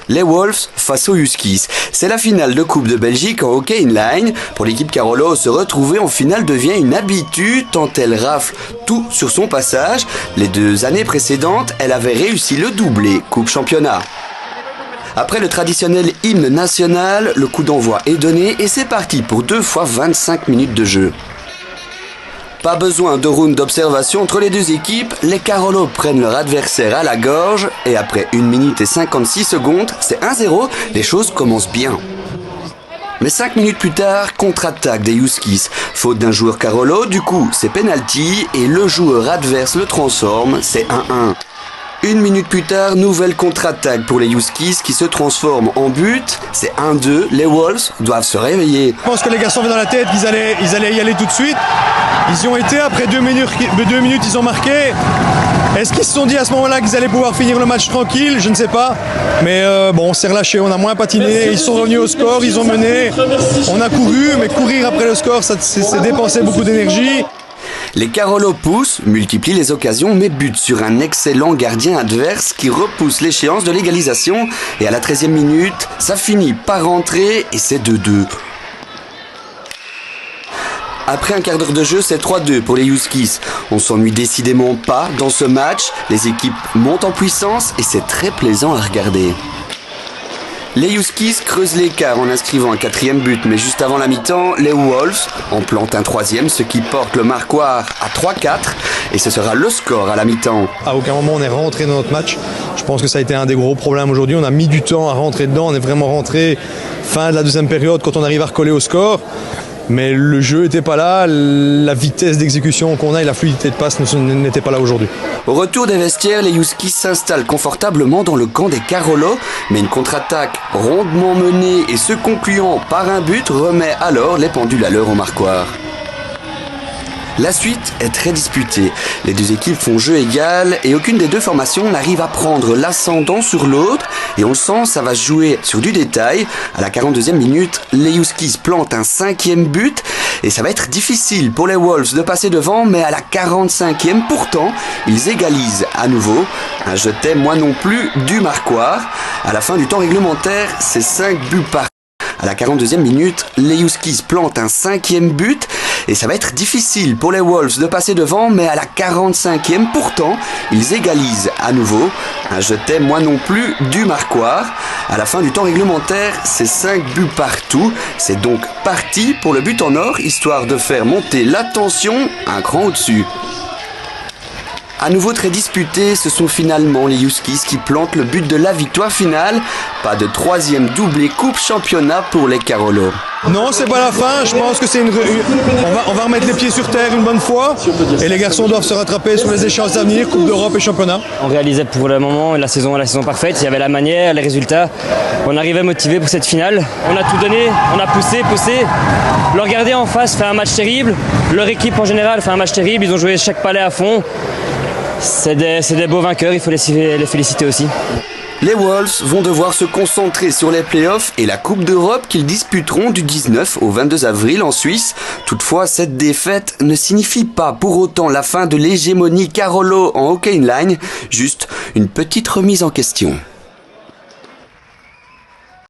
les Wolves face aux Huskies. C'est la finale de Coupe de Belgique en hockey inline. Pour l'équipe Carolo, se retrouver en finale devient une habitude tant elle rafle tout sur son passage. Les 2 années précédentes, elle avait réussi le doublé Coupe Championnat. Après le traditionnel hymne national, le coup d'envoi est donné et c'est parti pour 2 fois 25 minutes de jeu. Pas besoin de round d'observation entre les 2 équipes, les Carolo prennent leur adversaire à la gorge et après 1 minute et 56 secondes, c'est 1-0, les choses commencent bien. Mais 5 minutes plus tard, contre-attaque des Huskies. Faute d'un joueur Carolo, du coup c'est penalty et le joueur adverse le transforme, c'est 1-1. 1 minute plus tard, nouvelle contre-attaque pour les Huskies qui se transforment en but. C'est 1-2, les Wolves doivent se réveiller. Je pense que les garçons avaient dans la tête qu'ils allaient y aller tout de suite. Ils y ont été, après 2 minutes ils ont marqué. Est-ce qu'ils se sont dit à ce moment-là qu'ils allaient pouvoir finir le match tranquille? Je ne sais pas. Mais bon, on s'est relâché, on a moins patiné. Ils sont revenus au score, ils ont mené. On a couru, mais courir après le score, c'est dépenser beaucoup d'énergie. Les Carolo poussent, multiplient les occasions, mais butent sur un excellent gardien adverse qui repousse l'échéance de l'égalisation. Et à la 13e minute, ça finit par rentrer et c'est 2-2. Après un quart d'heure de jeu, c'est 3-2 pour les Huskies. On s'ennuie décidément pas dans ce match. Les équipes montent en puissance et c'est très plaisant à regarder. Les Huskies creusent l'écart en inscrivant un 4e but, mais juste avant la mi-temps, les Wolves en plantent un 3e, ce qui porte le marquoir à 3-4, et ce sera le score à la mi-temps. À aucun moment on est rentré dans notre match. Je pense que ça a été un des gros problèmes aujourd'hui. On a mis du temps à rentrer dedans. On est vraiment rentré fin de la 2e période quand on arrive à recoller au score. Mais le jeu n'était pas là, la vitesse d'exécution qu'on a et la fluidité de passe n'étaient pas là aujourd'hui. Au retour des vestiaires, les Huskies s'installent confortablement dans le camp des Carolo, mais une contre-attaque rondement menée et se concluant par un but remet alors les pendules à l'heure au marquoir. La suite est très disputée. Les 2 équipes font jeu égal et aucune des 2 formations n'arrive à prendre l'ascendant sur l'autre. Et on le sent, ça va se jouer sur du détail. À la 42e minute, les Huskies plantent un 5e but. Et ça va être difficile pour les Wolves de passer devant, mais à la 45e, pourtant, ils égalisent à nouveau. Un je t'aime moi non plus du marquoir. À la fin du temps réglementaire, c'est 5 buts par. À la 42e minute, les Huskies plantent un 5e but et ça va être difficile pour les Wolves de passer devant, mais à la 45e, pourtant, ils égalisent à nouveau. Un je t'aime moi non plus du marquoir. À la fin du temps réglementaire, c'est 5 buts partout. C'est donc parti pour le but en or, histoire de faire monter la tension un cran au-dessus. À nouveau très disputé, ce sont finalement les Huskies qui plantent le but de la victoire finale. Pas de 3e doublé Coupe Championnat pour les Carolo. Non, c'est pas la fin. Je pense que c'est on va remettre les pieds sur terre une bonne fois. Et les garçons doivent se rattraper sur les échéances à venir, Coupe d'Europe et Championnat. On réalisait pour le moment la saison parfaite. Il y avait la manière, les résultats. On arrivait motivé pour cette finale. On a tout donné, on a poussé. Leur gardien en face fait un match terrible. Leur équipe en général fait un match terrible. Ils ont joué chaque palais à fond. C'est des beaux vainqueurs, il faut les féliciter aussi. Les Wolves vont devoir se concentrer sur les playoffs et la Coupe d'Europe qu'ils disputeront du 19 au 22 avril en Suisse. Toutefois, cette défaite ne signifie pas pour autant la fin de l'hégémonie Carolo en hockey inline, juste une petite remise en question.